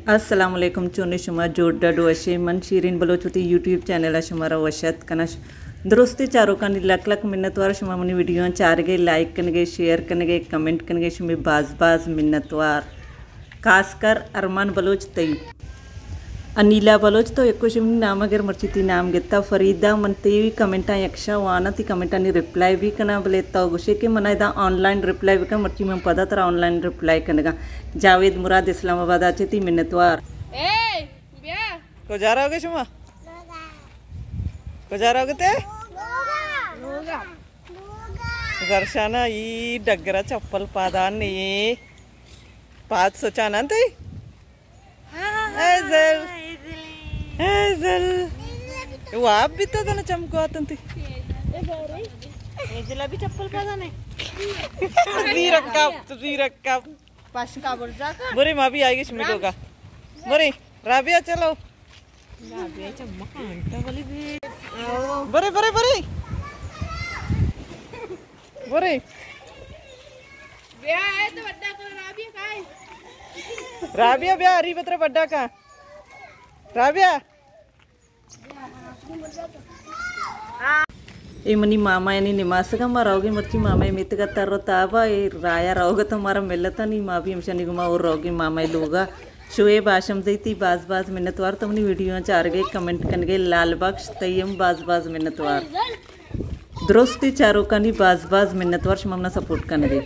अस्सलामुअलैकुम चुनी शुमा जोड़ा डोशे मन शीरीन बलोच यूट्यूब चैनल शुमारा वशत कना दुरुस्ती चारों का लक लक मिन्नतवार शुमा मनी वीडियो चार गए लाइक कनगे शेयर कनगे कमेंट कनगे शुमे बाज बाज मिन्नतवार खासकर अरमान बलोच तई अनिला बलोच तो एक शुमनी नाम अगर मर्ची ती नाम गेता फरीदा मन ते कमेंटा यक्षा वाना ती कमेंटा नी रिप्लाई भी कना बलेता गुशे के मना इदा ऑनलाइन रिप्लाई भी का मर्ची में पता तरह ऑनलाइन रिप्लाई कनेगा जावेद मुराद इस्लामाबाद आचे ती मिन्नतवार को जा रहा होगे शुमा को जा रहा होगे ते दर्शना ई डगरा चप्पल पादान ने पाच सोचाना ते हेज़ल वो आप भी तो ना चमको आतंती हेज़ल अभी चप्पल पादा ने ज़ीरक्का पास का बुर्जा का बुरी माँ भी आएगी शुमिको का बुरी राबिया चलो राबिया चम्मक आंटा वाली भी बुरी बुरी बुरी बुरी ब्याह है तो बड्डा कर राबिया का है राबिया ब्याह हरी बतरे बड्डा का राबिया ए मनी मामा यानी निमास का मारोगे मर्ची मामा मित का तरो ताबा ए राया रहोगे तो हमारा मिलता नहीं माँ भी हमशा निगमा और रहोगे मामा लोगा शोएब आशम देती बाज बाज मिन्नतवार तुमने वीडियो चार गए कमेंट कन गए लाल बख्श तयम बाज बाज मिन्नतवार दुरुस्ती चारों का नहीं बाज बाज मिन्नतवार शमना सपोर्ट कन गए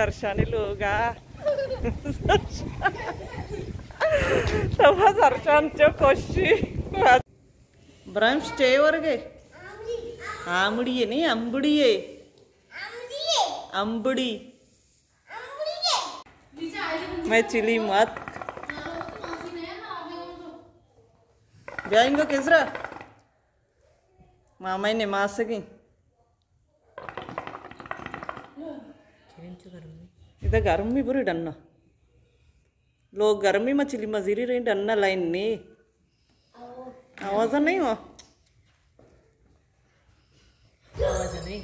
दर्शाने लोगा सभा दर्शनच्या कोशी ब्राह्म स्टे वर गे आमड़ी है नहीं अंबड़ी है अंबड़ी मैं चिली मत ब्याहिंगो किसरा मामा ने मार सकी इधर गर्मी बुरी डन्ना लोग गर्मी मछली मजीरी रही डन्ना लाइन नहीं आवाज नहीं हो आवाज नहीं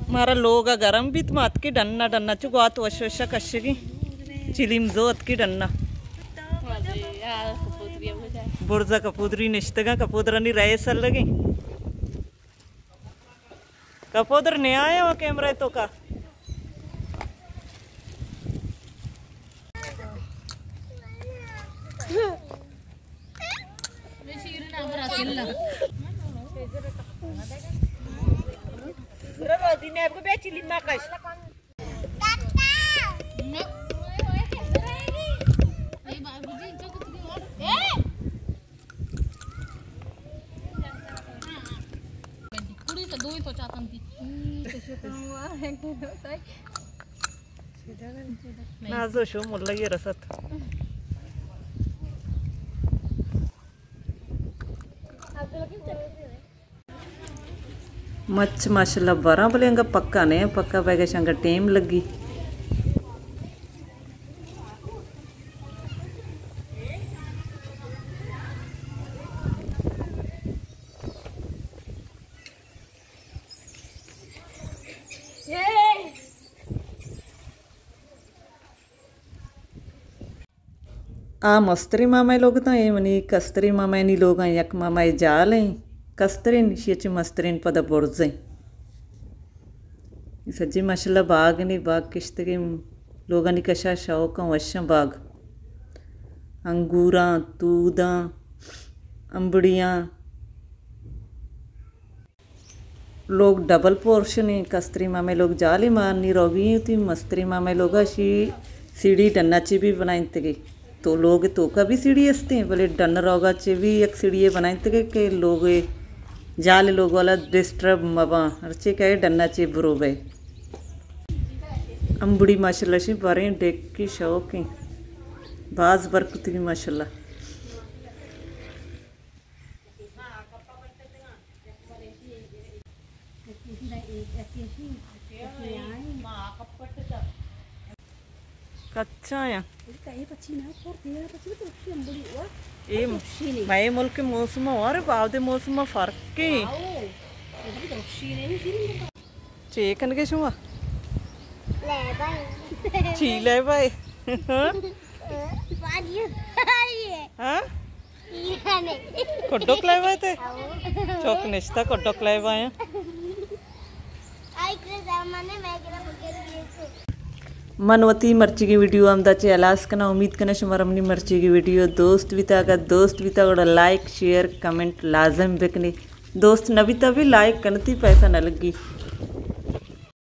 मारा लोग गरम भी तुम अतकी डन्ना डन्ना चुको आत वश कशगी चिलिम जो अतकी डन्ना बुर्जा कपूदरी निश्तगा कपूदरनी रहे सर लगी कपूदर नहीं आया वो कैमरा तो का ने आपको बेची लिम्मा कश नाजो शो मुल्ला ये रसत मच माशाल्लाह बरा बोलेंगा पक्का नहीं पक्का बैगा शंगा टेम लगी आ मस्तरी मामा लोग तो ये मनी कस्तरी मामा नहीं लोग हैं यक मामा जाल हैं कस्तरी निशियची मस्तरीन पदा बोर्ज़ें सज्जी माशाल्लाह बाग नहीं बाग किश्त के लोगों ने कशा शौक वशा बाग अंगूरा तूदा अंबड़ियाँ लोग डबल पोर्शन कस्त्री मामे लोग जाली मारनी रोगी होती मस्त्री मामे लोग अशी सीढ़ी डन्नाची भी बनाते गए तो लोग तो का भी सीढ़ी असते बोले डन रोगाचे भी एक सीढ़ी बनाते गए के लोग जाल लोग वाला डिस्टर्ब मबा अर्चे कहे डन्नाचे बरोबे अंबुड़ी माशाल्लाह शी बारे डेक की शौक है बाज बरकत की माशाल्लाह कच्चा है ये मैं मुल्क के मौसम और बावदे मौसम फर्क के चेकन के शुमा चीले भाई हाँ कोड्डोक लाए हुए थे चौक निश्ता कोड्डोक लाए हुए हैं मनवती मर्ची की वीडियो आमदा चेलास कना उम्मीद करना शुमार अपनी मर्ची की वीडियो दोस्त भी था लाइक शेयर कमेंट लाजम बेकने दोस्त नबी तभी लाइक करती पैसा न लगी।